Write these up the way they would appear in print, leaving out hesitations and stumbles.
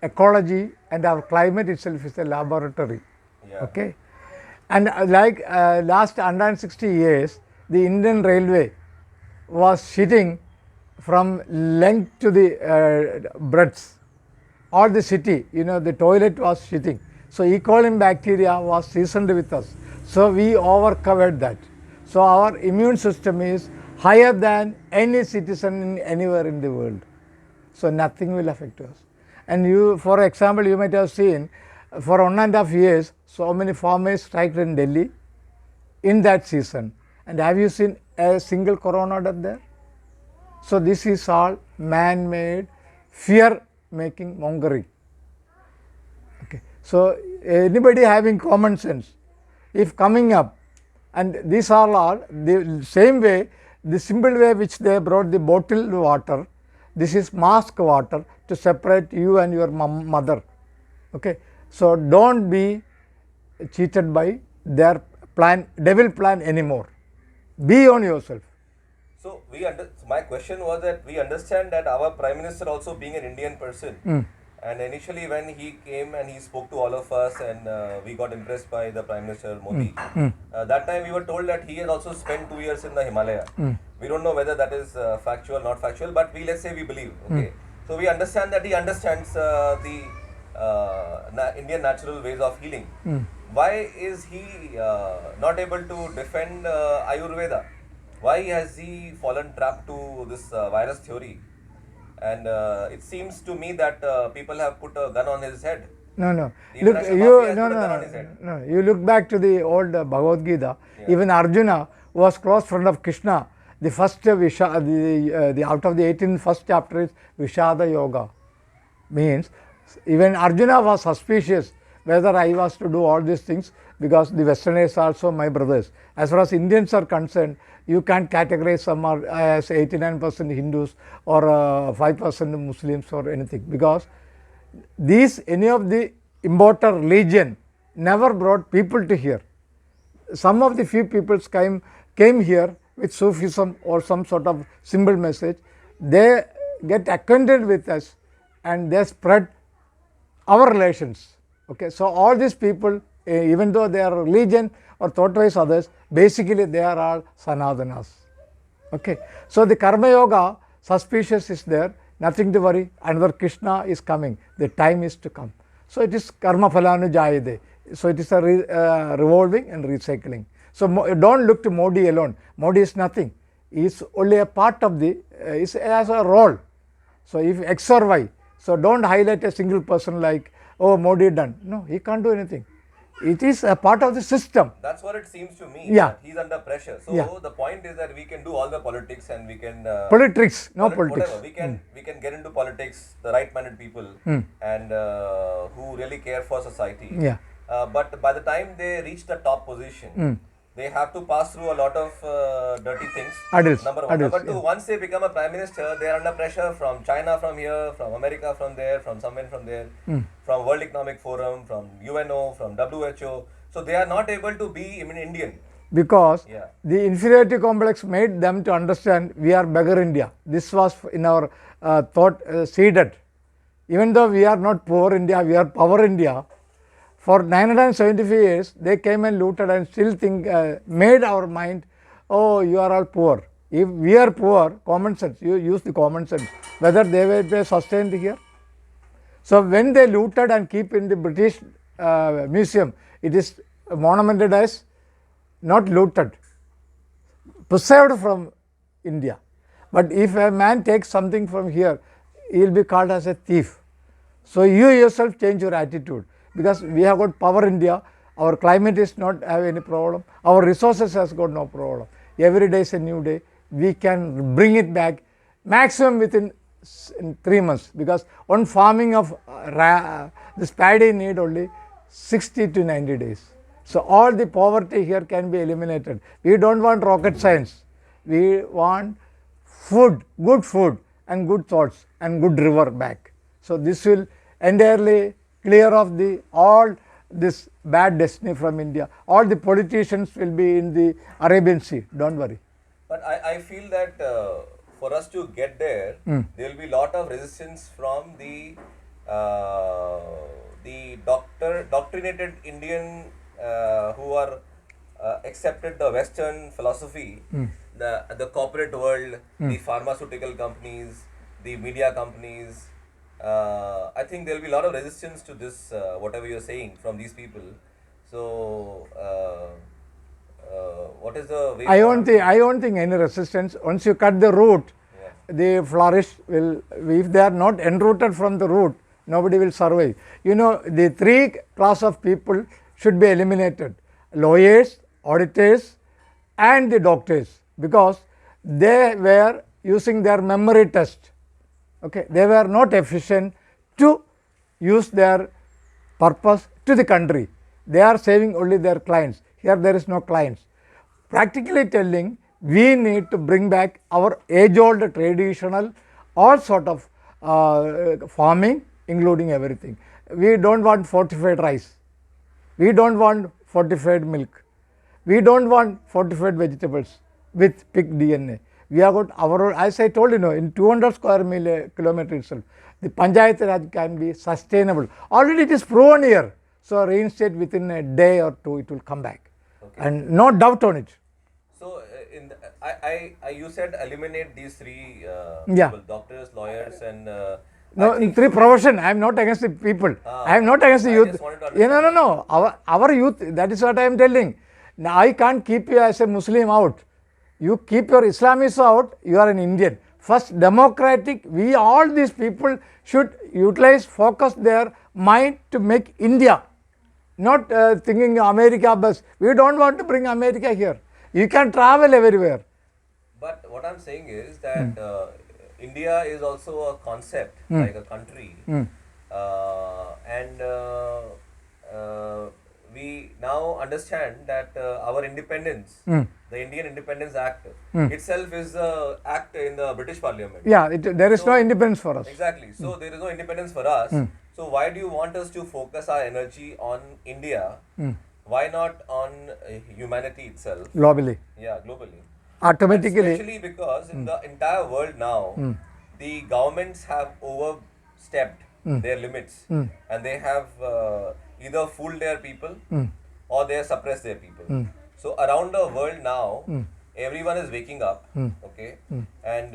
ecology and our climate itself is a laboratory. Yeah. Okay, and last 160 years, the Indian Railway was shitting from length to the breadth. All the city, the toilet was shitting. So E. coli bacteria was seasoned with us. So we overcovered that. So our immune system is higher than any citizen anywhere in the world. So nothing will affect us. And you, for example, you might have seen for 1.5 years, so many farmers striked in Delhi in that season. And have you seen a single corona death there? So this is all man-made, fear-making mongering. Okay. So anybody having common sense, if coming up, and these are all the same way, the simple way which they brought the bottled water, this is mask water to separate you and your mother. Okay. So don't be cheated by their plan, devil plan anymore. Be on yourself. So my question was that we understand that our Prime Minister also being an Indian person, and initially when he came and he spoke to all of us and we got impressed by the Prime Minister Modi, that time we were told that he has also spent 2 years in the Himalaya. We don't know whether that is factual, not factual, but let's say we believe. Okay, so we understand that he understands the Indian natural ways of healing. Why is he not able to defend Ayurveda? Why has he fallen trap to this virus theory? And it seems to me that people have put a gun on his head. No. The Look, international mafia has no, put a gun no, on his head. no. You look back to the old Bhagavad Gita. Yeah. Even Arjuna was close friend of Krishna. The first the out of the 18 first chapter is Vishada Yoga. Means even Arjuna was suspicious whether I was to do all these things, because the Westerners are also my brothers. As far as Indians are concerned, you can't categorize some are as 89% Hindus or 5% Muslims or anything, because any of the imported religion never brought people to here. Some of the few people came here with Sufism or some sort of symbol message. They get acquainted with us and they spread our relations. Okay, so all these people, even though they are religion or thought-wise others, basically they are all Sanatanas. Okay, so the Karma Yoga suspicious is there, nothing to worry. Another Krishna is coming, the time is to come. So it is Karma Phalanu Jayade. So it is a revolving and recycling. So don't look to Modi alone. Modi is nothing. He is only a part of the, is as a role. So if X or Y, so don't highlight a single person like, oh, Modi done. No, he can't do anything. It is a part of the system. That's what it seems to me. Yeah. That he's under pressure. So the point is that we can do all the politics and we can politics, no politics. Whatever. We can get into politics, the right-minded people and who really care for society. Yeah. But by the time they reach the top position, they have to pass through a lot of dirty things. Adults. Number one. Number two, once they become a prime minister, they are under pressure from China from here, from America from there, from somewhere from there, from World Economic Forum, from UNO, from WHO. So they are not able to be Indian. Because the inferiority complex made them to understand we are beggar India. This was in our thought seeded. Even though we are not poor India, we are power India. For 975 years, they came and looted and still made our mind, oh, you are all poor. If we are poor, common sense, you use the common sense, whether they were sustained here. So when they looted and keep in the British museum, it is monumented as not looted, preserved from India. But if a man takes something from here, he will be called as a thief. So you yourself change your attitude. Because we have got power India, our climate is not have any problem, our resources has got no problem. Every day is a new day, we can bring it back maximum within 3 months, because one farming of this paddy need only 60 to 90 days. So all the poverty here can be eliminated. We don't want rocket science, we want food, good food and good thoughts and good river back. So this will entirely clear off all this bad destiny from India. All the politicians will be in the Arabian Sea, don't worry. But I feel that for us to get there, there will be a lot of resistance from the doctrinated Indian who are accepted the Western philosophy, the corporate world, the pharmaceutical companies, the media companies. I think there will be a lot of resistance to this, whatever you're saying from these people. So, what is the way I forward? don't think any resistance. Once you cut the root, the flourish will, if they are not enrooted from the root, nobody will survive. You know, the three class of people should be eliminated: lawyers, auditors and the doctors, because they were using their memory test. Okay, they were not efficient to use their purpose to the country. They are saving only their clients. Here there is no clients. Practically telling, we need to bring back our age-old traditional all sort of farming, including everything. We don't want fortified rice. We don't want fortified milk. We don't want fortified vegetables with pig DNA. We have got our own, as I told you, in 200 square kilometer itself, the Panchayat Raj can be sustainable. Already it is proven here. So reinstate within a day or two, it will come back. Okay. And no doubt on it. So, you said eliminate these three Yeah. people, doctors, lawyers, and No, three profession. I am not against the people. I am not against the I youth. just wanted to Yeah, no. Our youth, that is what I am telling. Now, I can't keep you as a Muslim out. You keep your Islamists out, you are an Indian. First, democratic, we all these people should utilize, focus their mind to make India. Not thinking America bus. We don't want to bring America here. You can travel everywhere. But what I'm saying is that India is also a concept, like a country, and we now understand that our independence, the Indian Independence Act itself is the act in the British Parliament. Yeah, there is no independence for us. Exactly. So there is no independence for us. So why do you want us to focus our energy on India? Why not on humanity itself? Globally. Yeah, globally. Automatically. Especially because in the entire world now, the governments have overstepped their limits, and they have either fooled their people or they have suppressed their people. So around the world now, everyone is waking up, okay, and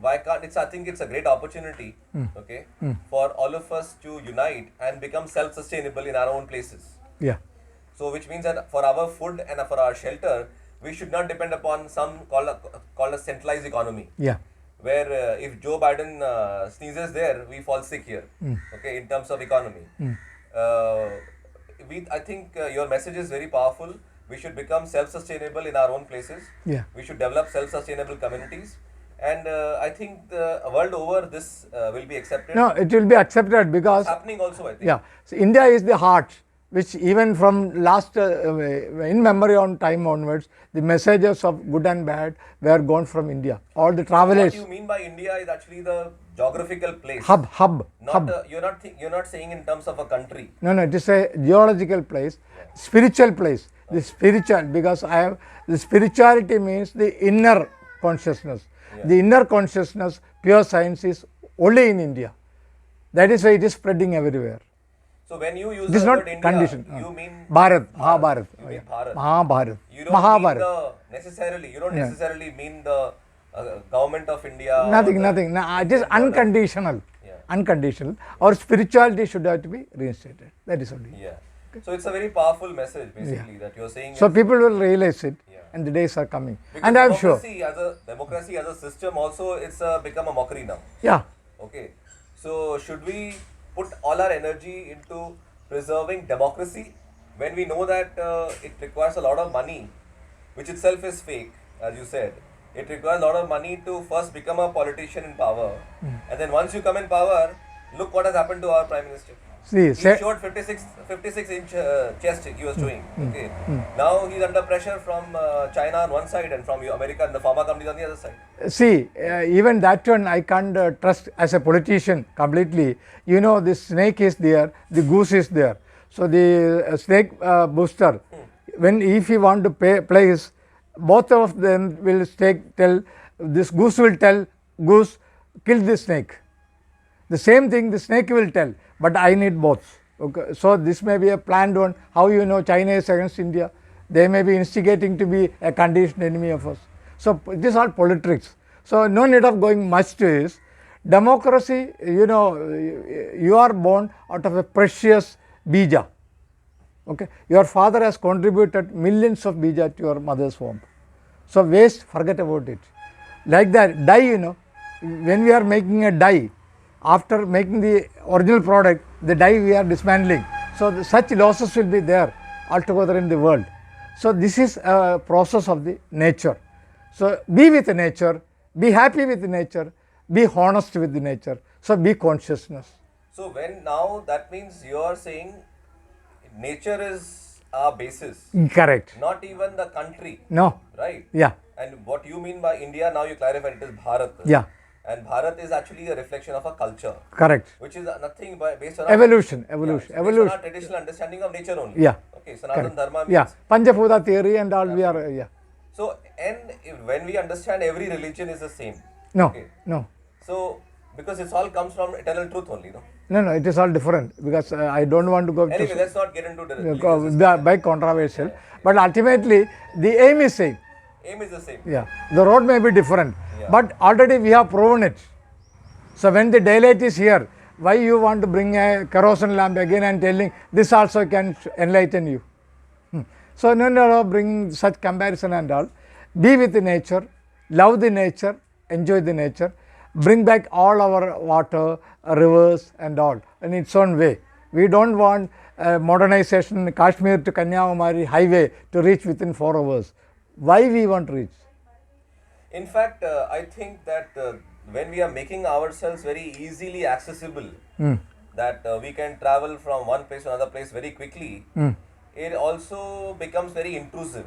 why can't I think it's a great opportunity, okay, for all of us to unite and become self-sustainable in our own places. Yeah. So which means that for our food and for our shelter, we should not depend upon some called a centralized economy. Yeah. Where if Joe Biden sneezes there, we fall sick here. Okay, in terms of economy. I think your message is very powerful. We should become self-sustainable in our own places. Yeah. We should develop self-sustainable communities. And I think the world over this will be accepted. No, it will be accepted because. It's happening also, I think. Yeah. So India is the heart, which even from last, in memory on time onwards, the messages of good and bad were gone from India. All the travelers. What you mean by India is actually the geographical place. Hub. Not you're not saying in terms of a country. No, it is a geological place, spiritual place. The spiritual, because the spirituality means the inner consciousness. The inner consciousness, pure science is only in India. That is why it is spreading everywhere. So when you use It is the not word India, condition. you mean Bharat, Mahabharat. You mean Bharat. Mahabharat. You don't Mahabharat. you don't necessarily mean the government of India. Nothing. No, it is unconditional. Unconditional. Our spirituality should have to be reinstated. That is only. Yeah. So it's a very powerful message, basically, that you're saying. So people will realize it, and the days are coming. Because and I'm sure. Democracy as a system also, it's become a mockery now. Yeah. Okay. So should we put all our energy into preserving democracy when we know that it requires a lot of money, which itself is fake, as you said. It requires a lot of money to first become a politician in power, and then once you come in power, look what has happened to our Prime Minister. He showed 56-inch chest he was doing. Okay. Now he's under pressure from China on one side and from America and the pharma companies on the other side. See, even that one I can't trust as a politician completely. You know, the snake is there, the goose is there. So the snake booster, if he want to place, both of them will tell, this goose will tell, goose, kill the snake. The same thing the snake will tell, but I need both. Okay, so this may be a planned one. How you know China is against India? They may be instigating to be a conditioned enemy of us. So these are politics. So no need of going much to this. Democracy, you know, you are born out of a precious bija. Okay, your father has contributed millions of bija to your mother's womb. So waste, forget about it. Like that dye, you know, when we are making a dye, after making the original product, the dye we are dismantling. So such losses will be there altogether in the world. So this is a process of the nature. So be with the nature, be happy with the nature, be honest with the nature. So be consciousness. So when now that means you are saying nature is our basis, Correct. not even the country, No. right? Yeah. And what you mean by India, now you clarified it is Bharat. Yeah. And Bharat is actually a reflection of a culture, Correct. which is nothing but based on Evolution. our, Evolution. yeah, it's based on Evolution. our traditional understanding of nature only. Yeah. Okay, Sanatan Correct. Dharma means. Yeah. Panchaphuta theory and all we are. Yeah. So, and when we understand every religion is the same. No. Okay. No. So, because it all comes from eternal truth only, no? No, no, it is all different because I don't want to go Anyway, to let's not get into the religious by controversial, but ultimately the aim is same. aim is the same. Yeah, the road may be different, Yeah. but already we have proven it. So when the daylight is here, why you want to bring a kerosene lamp again and telling this also can enlighten you? So no, bring such comparison and all. Be with the nature, love the nature, enjoy the nature. Bring back all our water, rivers and all in its own way. We don't want modernization Kashmir to Kanyakumari highway to reach within 4 hours. Why we want to reach? In fact, I think that when we are making ourselves very easily accessible, that we can travel from one place to another place very quickly, it also becomes very intrusive.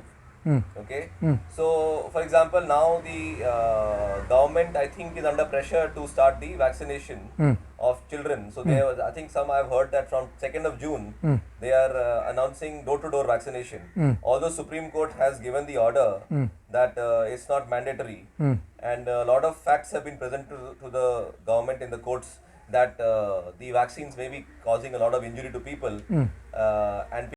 Okay, so for example, now the government I think is under pressure to start the vaccination of children. So they, I think some I've heard that from 2nd of June they are announcing door-to-door vaccination. Although Supreme Court has given the order that it's not mandatory, and a lot of facts have been presented to the government in the courts that the vaccines may be causing a lot of injury to people, and